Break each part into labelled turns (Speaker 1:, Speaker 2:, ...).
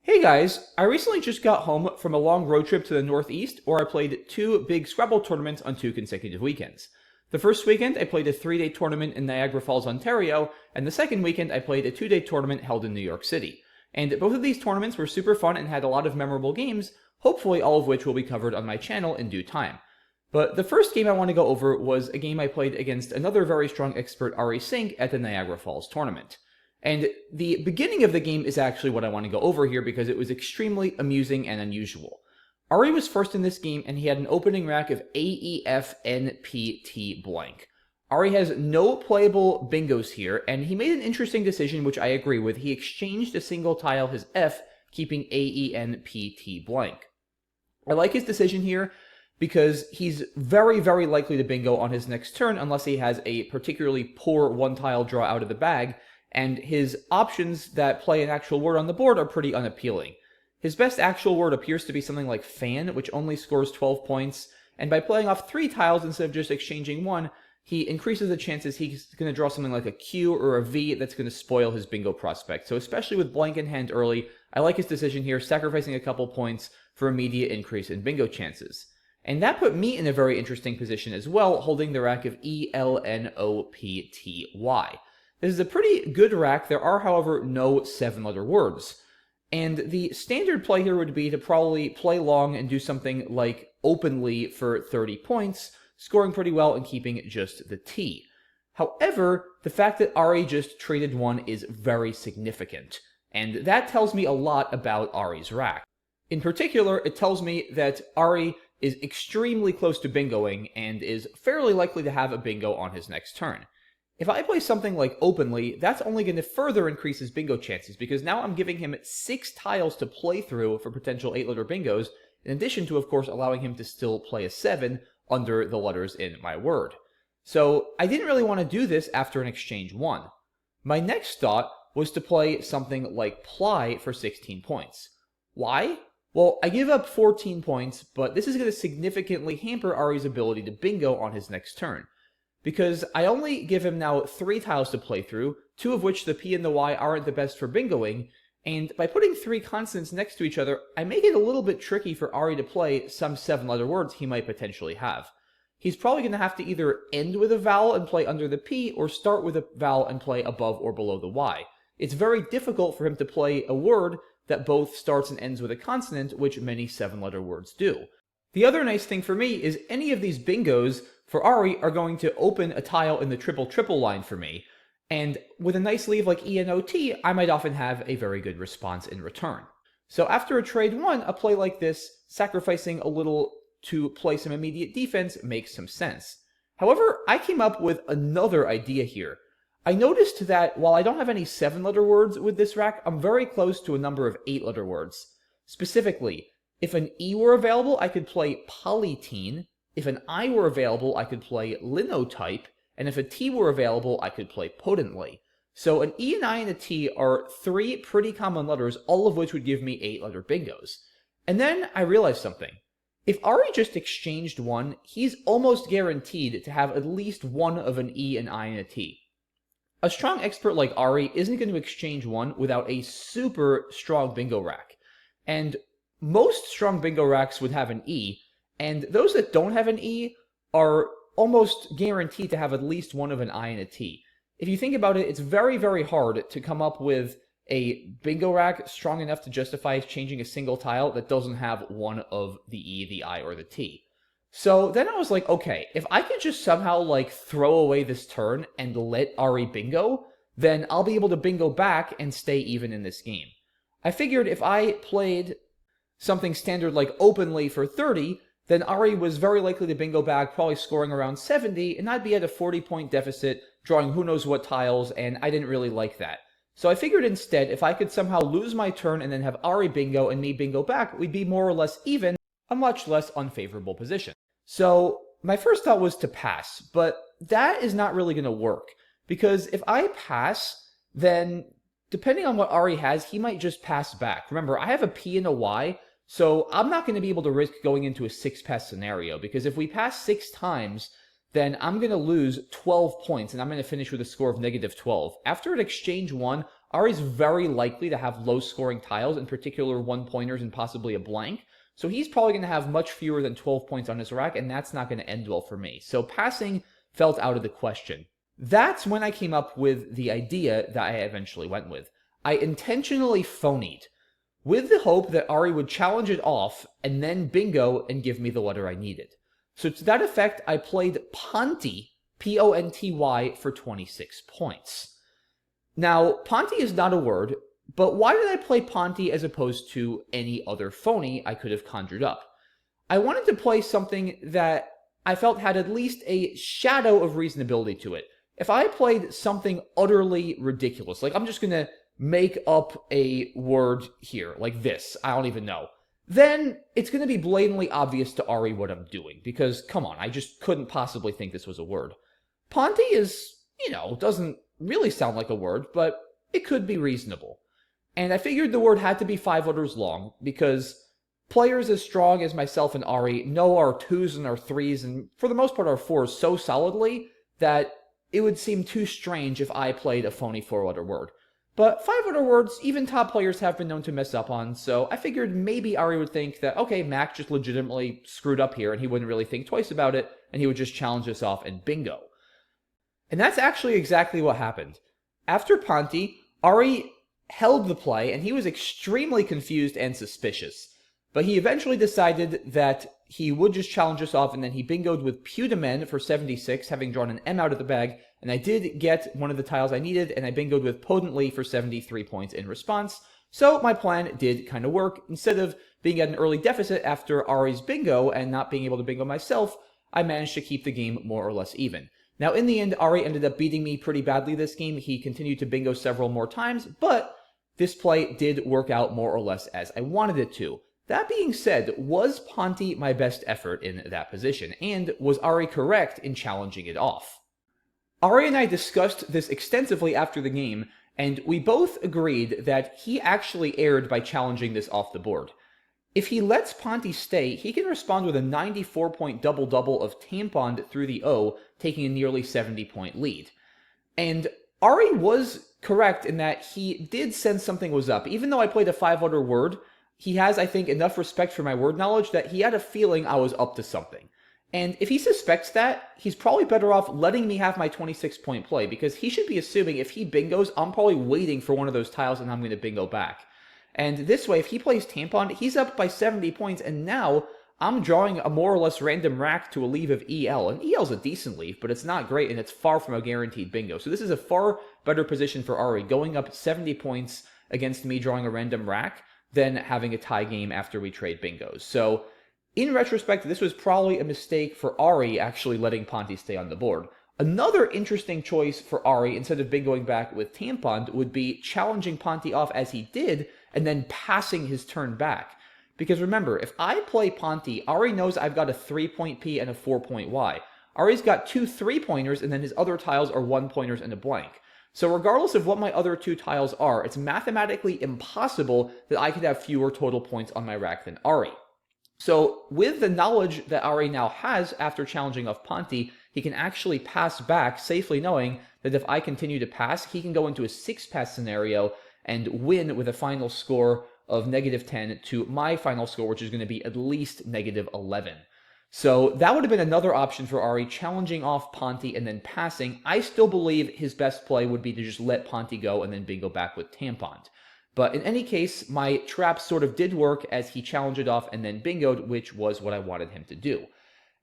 Speaker 1: Hey guys, I recently just got home from a long road trip to the Northeast where I played two big Scrabble tournaments on 2 consecutive weekends. The first weekend I played a 3-day tournament in Niagara Falls, Ontario, and the second weekend I played a 2-day tournament held in New York City. And both of these tournaments were super fun and had a lot of memorable games, hopefully all of which will be covered on my channel in due time. But the first game I want to go over was a game I played against another very strong expert, Arie Sinke, at the Niagara Falls tournament. And the beginning of the game is actually what I want to go over here because it was extremely amusing and unusual. Arie was first in this game and he had an opening rack of AEFNPT blank. Arie has no playable bingos here, and he made an interesting decision which I agree with. He exchanged a single tile, his F, keeping AENPT blank. I like his decision here because he's very, very likely to bingo on his next turn unless he has a particularly poor one-tile draw out of the bag, and his options that play an actual word on the board are pretty unappealing. His best actual word appears to be something like fan, which only scores 12 points, and by playing off 3 tiles instead of just exchanging 1, he increases the chances he's going to draw something like a Q or a V that's going to spoil his bingo prospect. So especially with blank in hand early, I like his decision here, sacrificing a couple points for immediate increase in bingo chances. And that put me in a very interesting position as well, holding the rack of ELNOPTY. This is a pretty good rack. There are, however, no 7-letter words. And the standard play here would be to probably play long and do something like openly for 30 points, scoring pretty well and keeping just the T. However, the fact that Arie just traded 1 is very significant, and that tells me a lot about Arie's rack. In particular, it tells me that Arie is extremely close to bingoing and is fairly likely to have a bingo on his next turn. If I play something like openly, that's only going to further increase his bingo chances, because now I'm giving him 6 tiles to play through for potential 8-letter bingos, in addition to, of course, allowing him to still play a 7 under the letters in my word. So I didn't really want to do this after an exchange 1. My next thought was to play something like ply for 16 points. Why? Well, I give up 14 points, but this is going to significantly hamper Arie's ability to bingo on his next turn, because I only give him now 3 tiles to play through, 2 of which the P and the Y aren't the best for bingoing, and by putting 3 consonants next to each other, I make it a little bit tricky for Arie to play some 7-letter words he might potentially have. He's probably going to have to either end with a vowel and play under the P, or start with a vowel and play above or below the Y. It's very difficult for him to play a word that both starts and ends with a consonant, which many 7-letter words do. The other nice thing for me is any of these bingos for Arie are going to open a tile in the triple-triple line for me, and with a nice leave like ENOT, I might often have a very good response in return. So after a trade 1, a play like this, sacrificing a little to play some immediate defense, makes some sense. However, I came up with another idea here. I noticed that while I don't have any 7-letter words with this rack, I'm very close to a number of 8-letter words. Specifically, if an E were available, I could play polytene. If an I were available, I could play linotype. And if a T were available, I could play potently. So an E, an I, and a T are 3 pretty common letters, all of which would give me 8-letter bingos. And then I realized something. If Arie just exchanged 1, he's almost guaranteed to have at least one of an E, an I, and a T. A strong expert like Arie isn't going to exchange 1 without a super strong bingo rack. And most strong bingo racks would have an E, and those that don't have an E are almost guaranteed to have at least one of an I and a T. If you think about it, it's very, very hard to come up with a bingo rack strong enough to justify changing a single tile that doesn't have one of the E, the I, or the T. So then I was like, okay, if I could just somehow throw away this turn and let Arie bingo, then I'll be able to bingo back and stay even in this game. I figured if I played something standard like openly for 30, then Arie was very likely to bingo back, probably scoring around 70, and I'd be at a 40-point deficit, drawing who knows what tiles, and I didn't really like that. So I figured instead, if I could somehow lose my turn and then have Arie bingo and me bingo back, we'd be more or less even, a much less unfavorable position. So my first thought was to pass, but that is not really going to work, because if I pass, then depending on what Arie has, he might just pass back. Remember, I have a P and a Y, so I'm not going to be able to risk going into a 6-pass scenario, because if we pass 6 times, then I'm going to lose 12 points, and I'm going to finish with a score of -12. After an exchange 1, Arie's very likely to have low-scoring tiles, in particular one-pointers and possibly a blank. So he's probably going to have much fewer than 12 points on his rack, and that's not going to end well for me. So passing felt out of the question. That's when I came up with the idea that I eventually went with. I intentionally phonied, with the hope that Arie would challenge it off and then bingo and give me the letter I needed. So to that effect, I played Ponty, P-O-N-T-Y, for 26 points. Now, Ponty is not a word, but why did I play Ponty as opposed to any other phony I could have conjured up? I wanted to play something that I felt had at least a shadow of reasonability to it. If I played something utterly ridiculous, like I'm just going to make up a word here, like this, I don't even know, then it's going to be blatantly obvious to Arie what I'm doing, because, come on, I just couldn't possibly think this was a word. Ponty is, doesn't really sound like a word, but it could be reasonable. And I figured the word had to be 5 letters long, because players as strong as myself and Arie know our 2s and our 3s, and for the most part our 4s so solidly that it would seem too strange if I played a phony 4-letter word. But 5-letter words, even top players have been known to mess up on, so I figured maybe Arie would think that, okay, Mac just legitimately screwed up here, and he wouldn't really think twice about it, and he would just challenge us off and bingo. And that's actually exactly what happened. After Ponty, Arie held the play, and he was extremely confused and suspicious. But he eventually decided that he would just challenge us off, and then he bingoed with Pewdamen for 76, having drawn an M out of the bag, and I did get one of the tiles I needed, and I bingoed with Potently for 73 points in response. So my plan did kind of work. Instead of being at an early deficit after Arie's bingo and not being able to bingo myself, I managed to keep the game more or less even. Now, in the end, Arie ended up beating me pretty badly this game. He continued to bingo several more times, but this play did work out more or less as I wanted it to. That being said, was Ponty my best effort in that position, and was Arie correct in challenging it off? Arie and I discussed this extensively after the game, and we both agreed that he actually erred by challenging this off the board. If he lets Ponty stay, he can respond with a 94-point double-double of Tampon through the O, taking a nearly 70-point lead. And Arie was correct in that he did sense something was up. Even though I played a 5-letter word, he has, I think, enough respect for my word knowledge that he had a feeling I was up to something. And if he suspects that, he's probably better off letting me have my 26-point play, because he should be assuming if he bingos, I'm probably waiting for one of those tiles and I'm going to bingo back. And this way, if he plays Tampon, he's up by 70 points, and now I'm drawing a more or less random rack to a leave of EL. And EL's a decent leave, but it's not great, and it's far from a guaranteed bingo. So this is a far better position for Arie, going up 70 points against me drawing a random rack than having a tie game after we trade bingos. So in retrospect, this was probably a mistake for Arie actually letting Ponty stay on the board. Another interesting choice for Arie, instead of bingoing back with Tampon, would be challenging Ponty off as he did, and then passing his turn back. Because remember, if I play Ponty, Arie knows I've got a 3-point P and a 4-point Y. Arie's got 2 3-pointers, and then his other tiles are 1-pointers and a blank. So regardless of what my other 2 tiles are, it's mathematically impossible that I could have fewer total points on my rack than Arie. So with the knowledge that Arie now has after challenging off Ponty, he can actually pass back, safely knowing that if I continue to pass, he can go into a 6-pass scenario and win with a final score of -10 to my final score, which is going to be at least -11. So that would have been another option for Arie, challenging off Ponty and then passing. I still believe his best play would be to just let Ponty go and then bingo back with Tampon. But in any case, my trap sort of did work as he challenged it off and then bingoed, which was what I wanted him to do.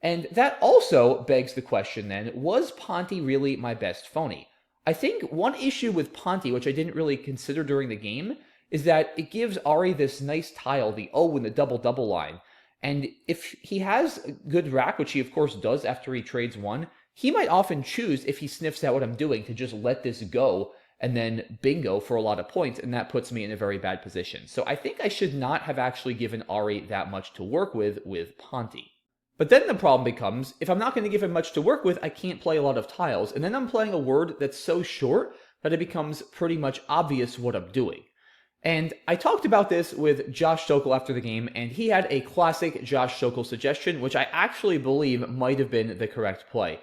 Speaker 1: And that also begs the question then, was Ponty really my best phony? I think one issue with Ponty, which I didn't really consider during the game, is that it gives Arie this nice tile, the O in the double-double line. And if he has a good rack, which he of course does after he trades one, he might often choose, if he sniffs out what I'm doing, to just let this go and then bingo for a lot of points, and that puts me in a very bad position. So I think I should not have actually given Arie that much to work with Ponty. But then the problem becomes, if I'm not going to give him much to work with, I can't play a lot of tiles, and then I'm playing a word that's so short that it becomes pretty much obvious what I'm doing. And I talked about this with Josh Sokol after the game, and he had a classic Josh Sokol suggestion, which I actually believe might have been the correct play.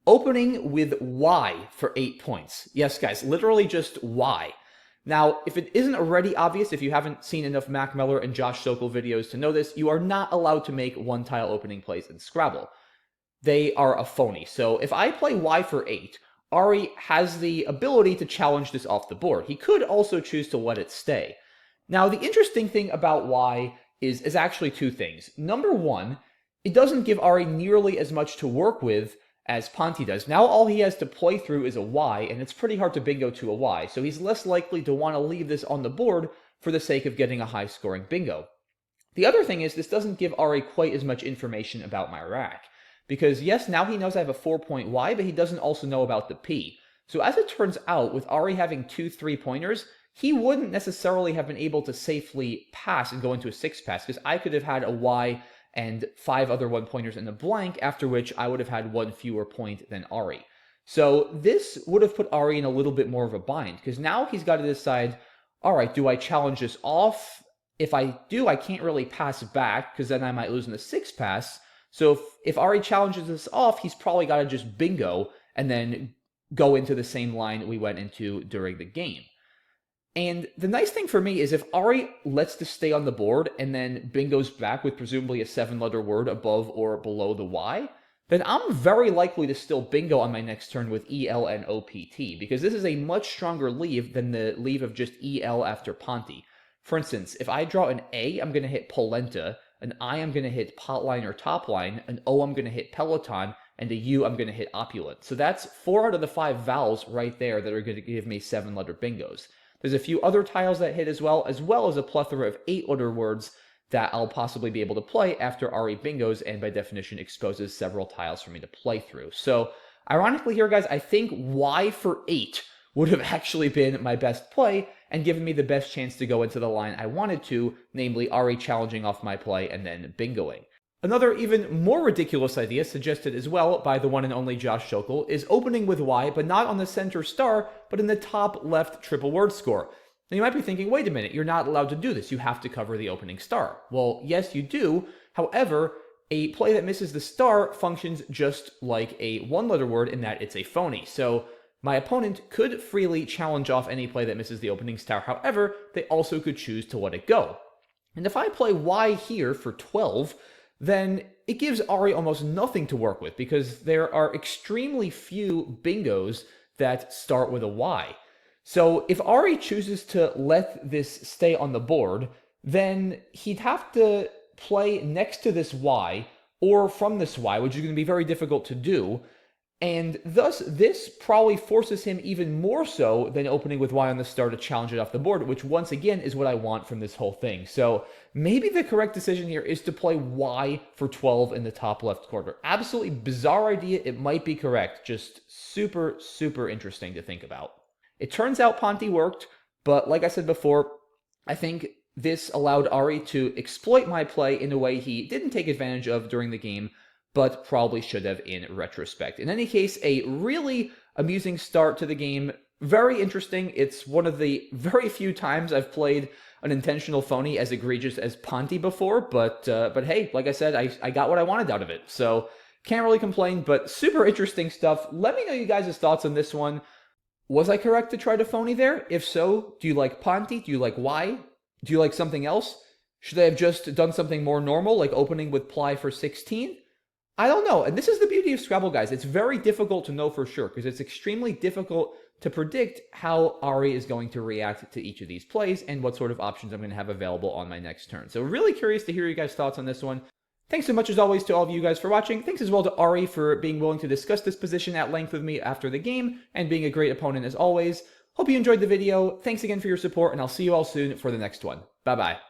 Speaker 1: Opening with Y for 8 points. Yes, guys, literally just Y. Now, if it isn't already obvious, if you haven't seen enough Mac Meller and Josh Sokol videos to know this, you are not allowed to make one-tile opening plays in Scrabble. They are a phony. So if I play Y for 8, Arie has the ability to challenge this off the board. He could also choose to let it stay. Now, the interesting thing about Y is actually two things. Number one, it doesn't give Arie nearly as much to work with as Ponti does. Now all he has to play through is a Y, and it's pretty hard to bingo to a Y, so he's less likely to want to leave this on the board for the sake of getting a high-scoring bingo. The other thing is this doesn't give Arie quite as much information about my rack, because yes, now he knows I have a 4-point Y, but he doesn't also know about the P. So as it turns out, with Arie having 2 3-pointers, he wouldn't necessarily have been able to safely pass and go into a 6-pass, because I could have had a Y and 5 other 1-pointers in the blank, after which I would have had 1 fewer point than Arie. So this would have put Arie in a little bit more of a bind, because now he's got to decide, all right, do I challenge this off? If I do, I can't really pass back, because then I might lose in the 6-pass. So if Arie challenges this off, he's probably got to just bingo and then go into the same line we went into during the game. And the nice thing for me is if Arie lets this stay on the board and then bingos back with presumably a 7-letter word above or below the Y, then I'm very likely to still bingo on my next turn with EL and OPT, because this is a much stronger leave than the leave of just EL after Ponti. For instance, if I draw an A, I'm going to hit polenta, an I, I'm going to hit potline or topline, an O, I'm going to hit peloton, and a U, I'm going to hit opulent. So that's 4 out of the 5 vowels right there that are going to give me 7-letter bingos. There's a few other tiles that hit as well as a plethora of 8-letter words that I'll possibly be able to play after Arie bingos and by definition exposes several tiles for me to play through. So ironically here, guys, I think Y for 8 would have actually been my best play and given me the best chance to go into the line I wanted to, namely Arie challenging off my play and then bingoing. Another even more ridiculous idea, suggested as well by the one and only Josh Sokol, is opening with Y, but not on the center star, but in the top left triple word score. Now you might be thinking, wait a minute, you're not allowed to do this, you have to cover the opening star. Well, yes you do, however, a play that misses the star functions just like a 1-letter word in that it's a phony. So my opponent could freely challenge off any play that misses the opening star, however, they also could choose to let it go. And if I play Y here for 12, then it gives Arie almost nothing to work with, because there are extremely few bingos that start with a Y. So if Arie chooses to let this stay on the board, then he'd have to play next to this Y, or from this Y, which is going to be very difficult to do, and thus this probably forces him even more so than opening with Y on the star to challenge it off the board, which once again is what I want from this whole thing. So maybe the correct decision here is to play Y for 12 in the top left corner. Absolutely bizarre idea. It might be correct. Just super, super interesting to think about. It turns out Ponti worked, but like I said before, I think this allowed Arie to exploit my play in a way he didn't take advantage of during the game, but probably should have in retrospect. In any case, a really amusing start to the game. Very interesting. It's one of the very few times I've played an intentional phony as egregious as Ponti before, but hey, like I said, I got what I wanted out of it, so can't really complain, but super interesting stuff. Let me know you guys' thoughts on this one. Was I correct to try to phony there? If so, do you like Ponti? Do you like Y? Do you like something else? Should I have just done something more normal, like opening with ply for 16? I don't know, and this is the beauty of Scrabble, guys. It's very difficult to know for sure, because it's extremely difficult to predict how Arie is going to react to each of these plays and what sort of options I'm going to have available on my next turn. So really curious to hear you guys' thoughts on this one. Thanks so much, as always, to all of you guys for watching. Thanks as well to Arie for being willing to discuss this position at length with me after the game, and being a great opponent as always. Hope you enjoyed the video. Thanks again for your support, and I'll see you all soon for the next one. Bye-bye.